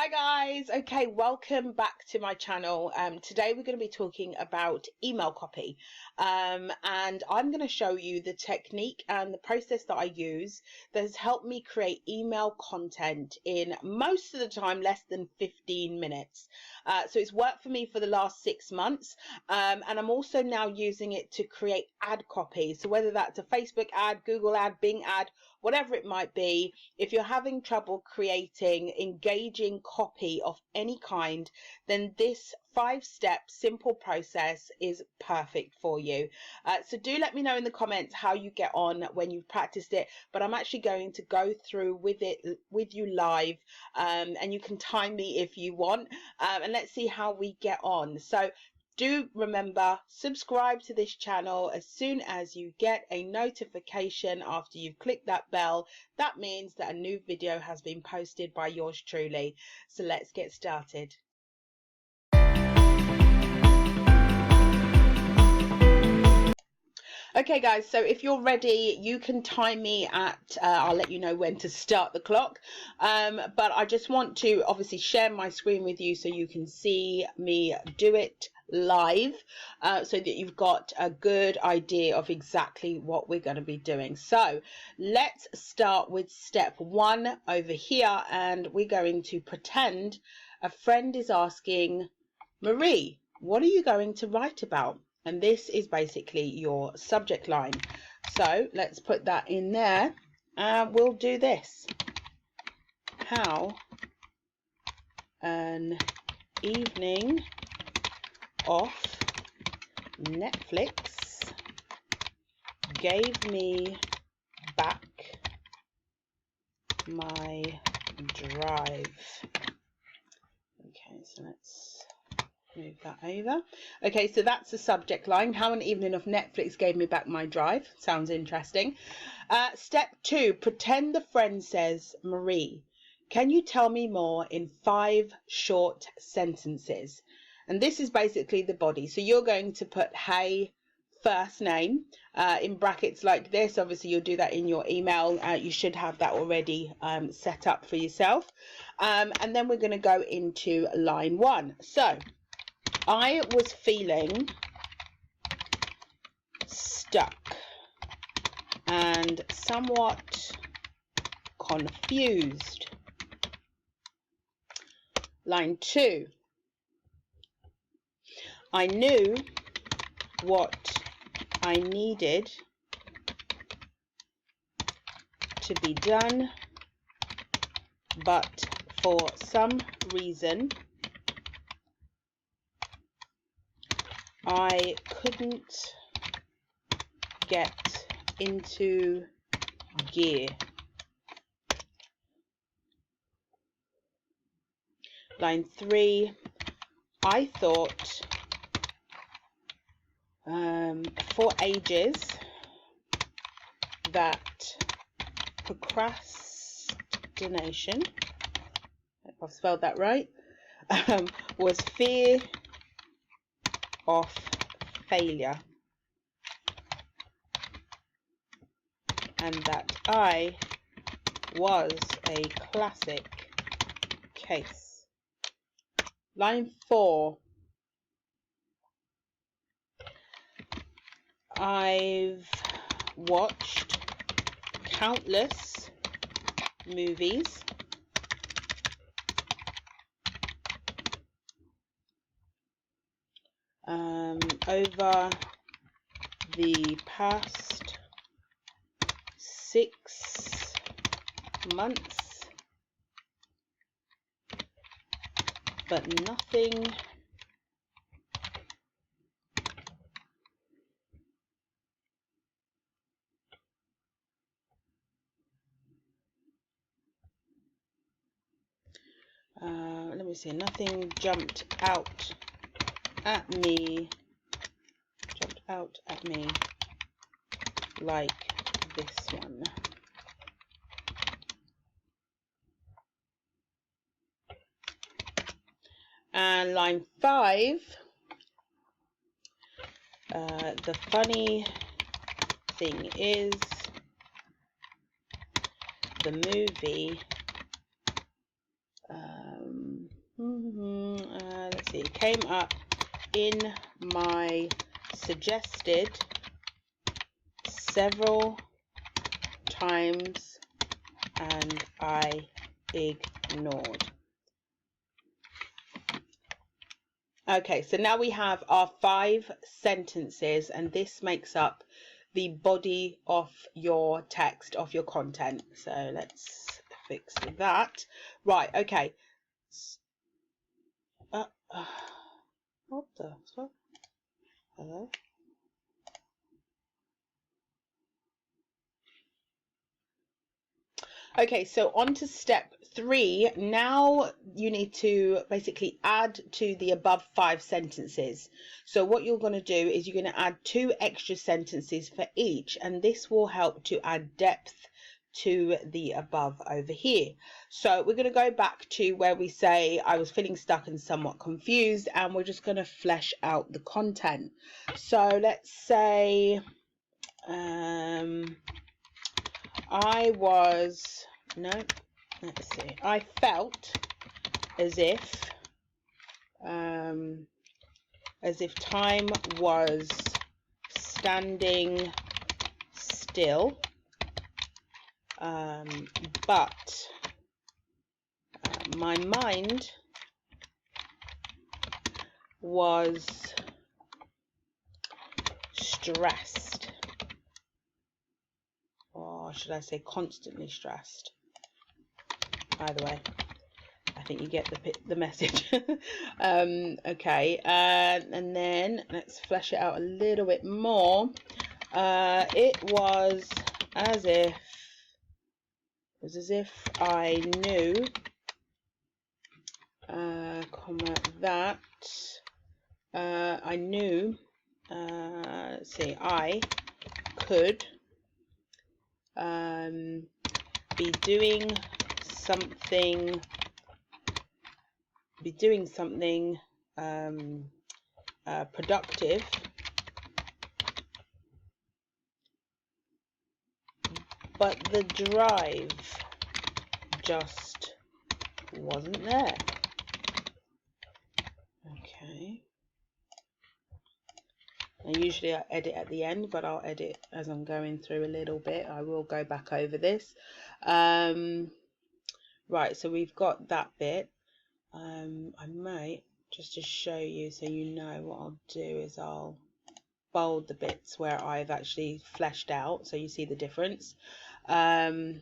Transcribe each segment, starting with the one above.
Hi guys, okay, welcome back to my channel. Today we're going to be talking about email copy, and I'm going to show you the technique and the process that I use that has helped me create email content in most of the time less than 15 minutes. So it's worked for me for the last 6 months, and I'm also now using it to create ad copy. So whether that's a Facebook ad, Google ad, Bing ad, whatever it might be, if you're having trouble creating engaging copy of any kind, then this 5-step simple process is perfect for you. So do let me know in the comments how you get on when you've practiced it, but I'm actually going to go through with it with you live, and you can time me if you want, and let's see how we get on. So do remember, subscribe to this channel as soon as you get a notification after you've clicked that bell. That means that a new video has been posted by yours truly. So let's get started. Okay guys, so if you're ready, you can time me at, I'll let you know when to start the clock, but I just want to obviously share my screen with you so you can see me do it live, so that you've got a good idea of exactly what we're going to be doing. So let's start with step 1 over here, and we're going to pretend a friend is asking, Marie, what are you going to write about? And this is basically your subject line. So let's put that in there, and we'll do this. How an evening off Netflix gave me back my drive. Okay, so let's move that over. Okay, so that's the subject line. How an evening of Netflix gave me back my drive. Sounds interesting. Step 2, pretend the friend says, Marie, can you tell me more in 5 short sentences? And this is basically the body. So you're going to put hey, first name, in brackets like this. Obviously you'll do that in your email. You should have that already set up for yourself. And then we're going to go into line 1. So I was feeling stuck and somewhat confused. Line 2. I knew what I needed to be done, but for some reason I couldn't get into gear. Line 3, I thought for ages that procrastination, if I've spelled that right, was fear of failure, and that I was a classic case. Line 4, I've watched countless movies over the past 6 months, but nothing let me see, nothing jumped out at me like this one. And line 5, the funny thing is the movie see, came up in my suggested several times and I ignored. Okay, so now we have our 5 sentences, and this makes up the body of your text, of your content. So let's fix that. Right, okay. What the fuck? Hello? Okay, so on to step 3. Now you need to basically add to the above 5 sentences. So what you're going to do is you're going to add 2 extra sentences for each, and this will help to add depth to the above over here. So we're going to go back to where we say I was feeling stuck and somewhat confused, and we're just going to flesh out the content. So let's say I felt as if time was standing still, but my mind was stressed, or should I say constantly stressed? Either way, I think you get the message. Okay, and then let's flesh it out a little bit more. It was as if I knew, that I knew. Let's see, I could be doing something productive, but the drive just wasn't there. Okay. And usually I edit at the end, but I'll edit as I'm going through a little bit. I will go back over this. Right, so we've got that bit. I might, just to show you so you know, what I'll do is I'll bold the bits where I've actually fleshed out so you see the difference. Okay,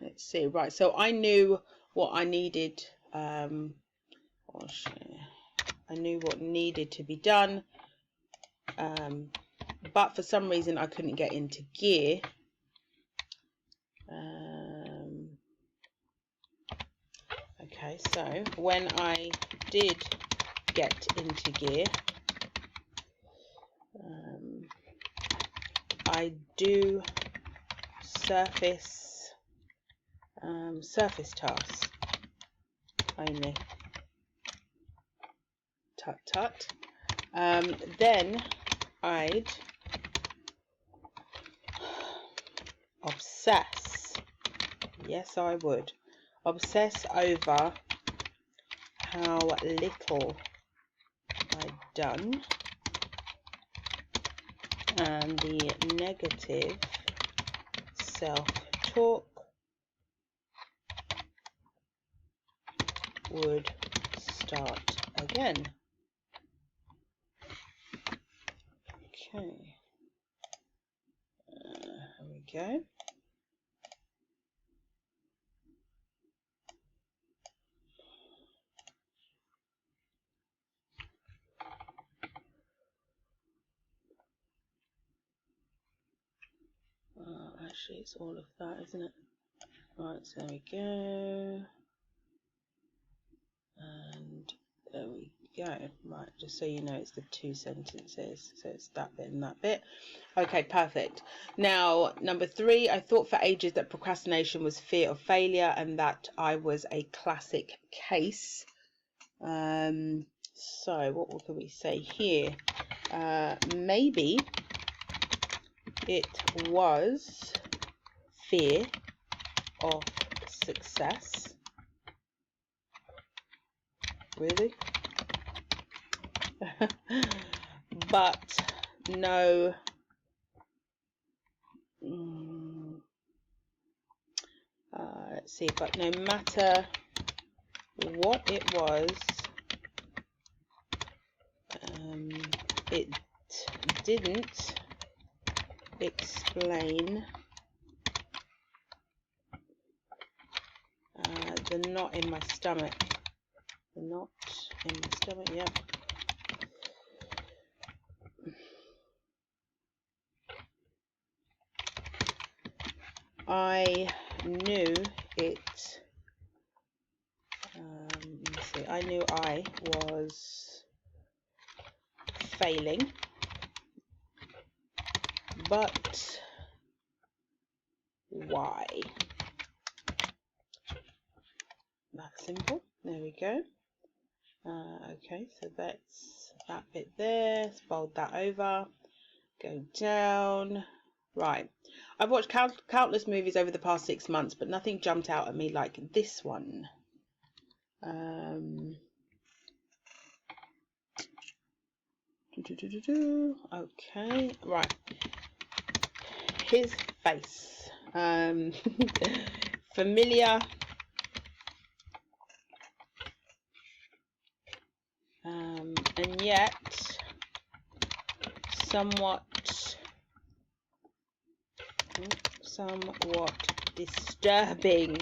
let's see. Right, so I knew what I needed. I knew what needed to be done, but for some reason I couldn't get into gear. Okay, so when I did get into gear, I do surface tasks only. Tut tut. Then I'd obsess. Yes, I would obsess over how little I'd done, and the negative self-talk would start again. Okay, here we go. Actually, it's all of that, isn't it? Right, so there we go. And there we go. Right, just so you know, it's the 2 sentences. So it's that bit and that bit. Okay, perfect. Now, number 3, I thought for ages that procrastination was fear of failure and that I was a classic case. So what can we say here? Maybe it was fear of success. Really? But no, let's see, but no matter what it was, it didn't explain the knot in my stomach. The knot in my stomach, yeah. I knew it, let's see, I knew I was failing, but why? That's simple. There we go. Okay, so that's that bit there. Let's fold that over. Go down. Right. I've watched countless movies over the past 6 months, but nothing jumped out at me like this one. Okay, right. His face. Familiar. And yet somewhat disturbing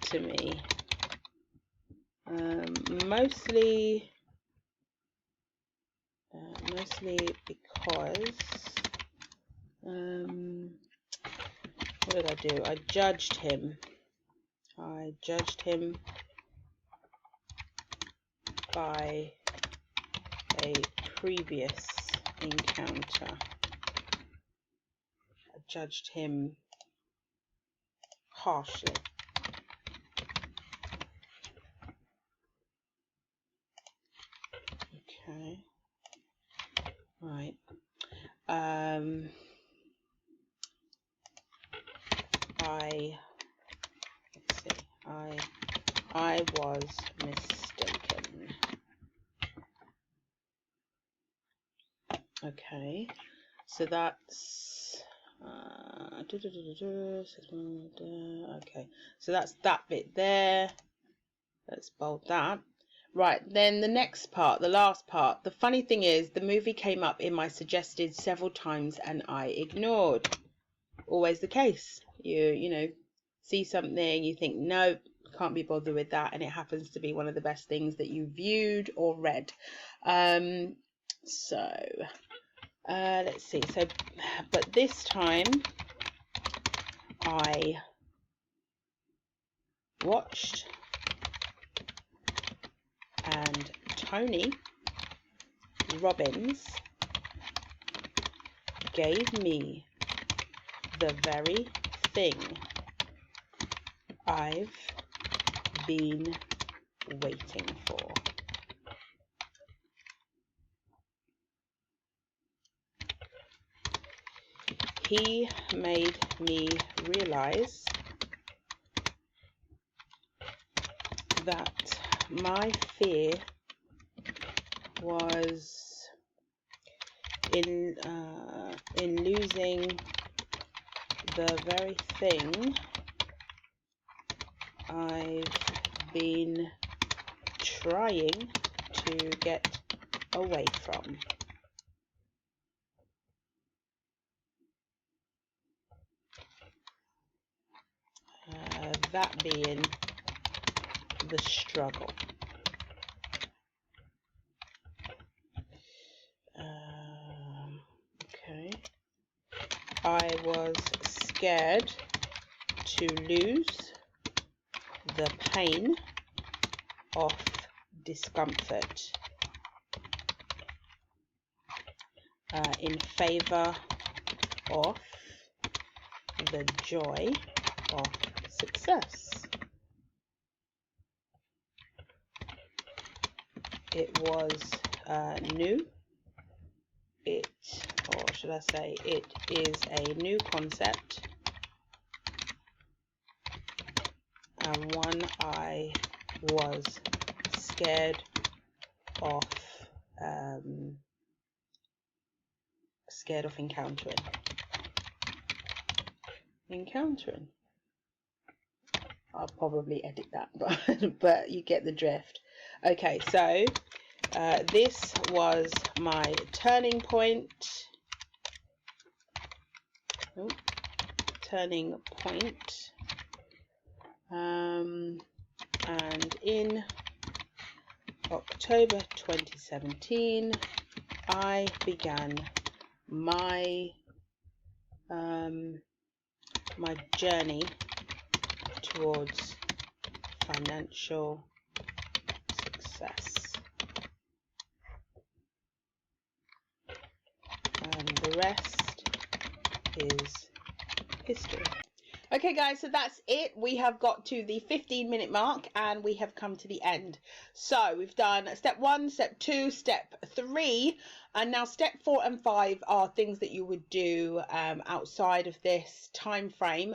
to me. Mostly because what did I do? I judged him by a previous encounter. I judged him harshly. Okay. Right. Let's see. I was mistaken. Okay. So that's okay. So that's that bit there. Let's bold that. Right, then the next part, the last part. The funny thing is, the movie came up in my suggested several times and I ignored. Always the case. You know, see something, you think, no, can't be bothered with that, and it happens to be one of the best things that you viewed or read. Let's see. So, but this time I watched, and Tony Robbins gave me the very thing I've been waiting for. He made me realize that my fear was in losing the very thing I've been trying to get away from. That being the struggle. Okay. I was scared to lose the pain of discomfort in favor of the joy of success. It was new. Or should I say, it is a new concept and one I was scared of encountering. I'll probably edit that, but you get the drift. Okay, so this was my turning point. And in October 2017, I began my my journey towards financial success, and the rest is history. Okay guys, so that's it. We have got to the 15-minute mark and we have come to the end. So we've done step 1, step 2, step 3, and now step 4 and 5 are things that you would do outside of this time frame,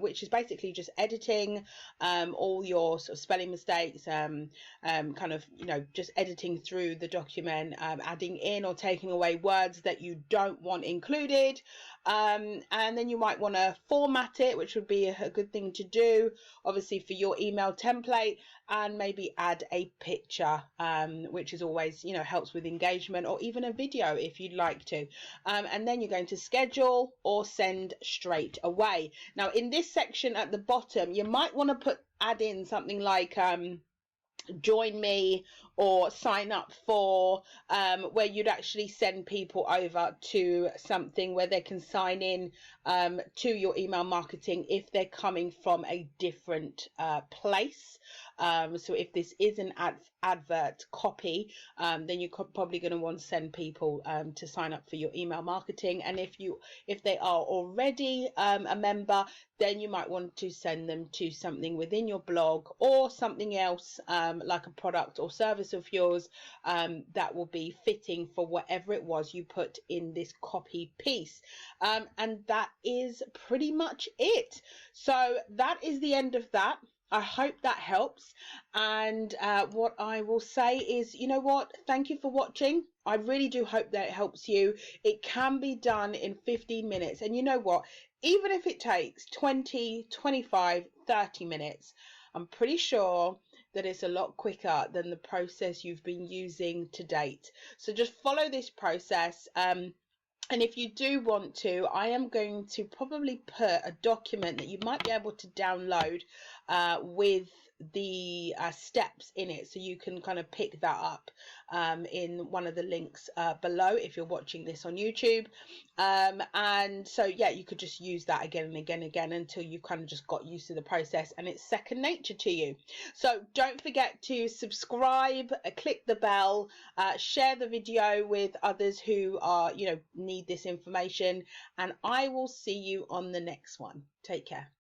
which is basically just editing all your sort of spelling mistakes, kind of, you know, just editing through the document, adding in or taking away words that you don't want included. And then you might want to format it, which would be a good thing to do, obviously, for your email template, and maybe add a picture, which is always, you know, helps with engagement, or even a video if you'd like to. And then you're going to schedule or send straight away. Now, in this section at the bottom, you might want to add in something like join me or sign up for, where you'd actually send people over to something where they can sign in to your email marketing if they're coming from a different place. So if this is an advert copy, then you're probably going to want to send people to sign up for your email marketing. And if they are already a member, then you might want to send them to something within your blog or something else, like a product or service of yours, that will be fitting for whatever it was you put in this copy piece. And that is pretty much it. So that is the end of that. I hope that helps. And what I will say is, you know what? Thank you for watching. I really do hope that it helps you. It can be done in 15 minutes. And you know what? Even if it takes 20, 25, 30 minutes, I'm pretty sure that it's a lot quicker than the process you've been using to date. So just follow this process. And if you do want to, I am going to probably put a document that you might be able to download with the steps in it, so you can kind of pick that up in one of the links below if you're watching this on YouTube. And so yeah, you could just use that again and again and again until you kind of just got used to the process and it's second nature to you. So don't forget to subscribe, click the bell, share the video with others who are, you know, need this information, and I will see you on the next one. Take care.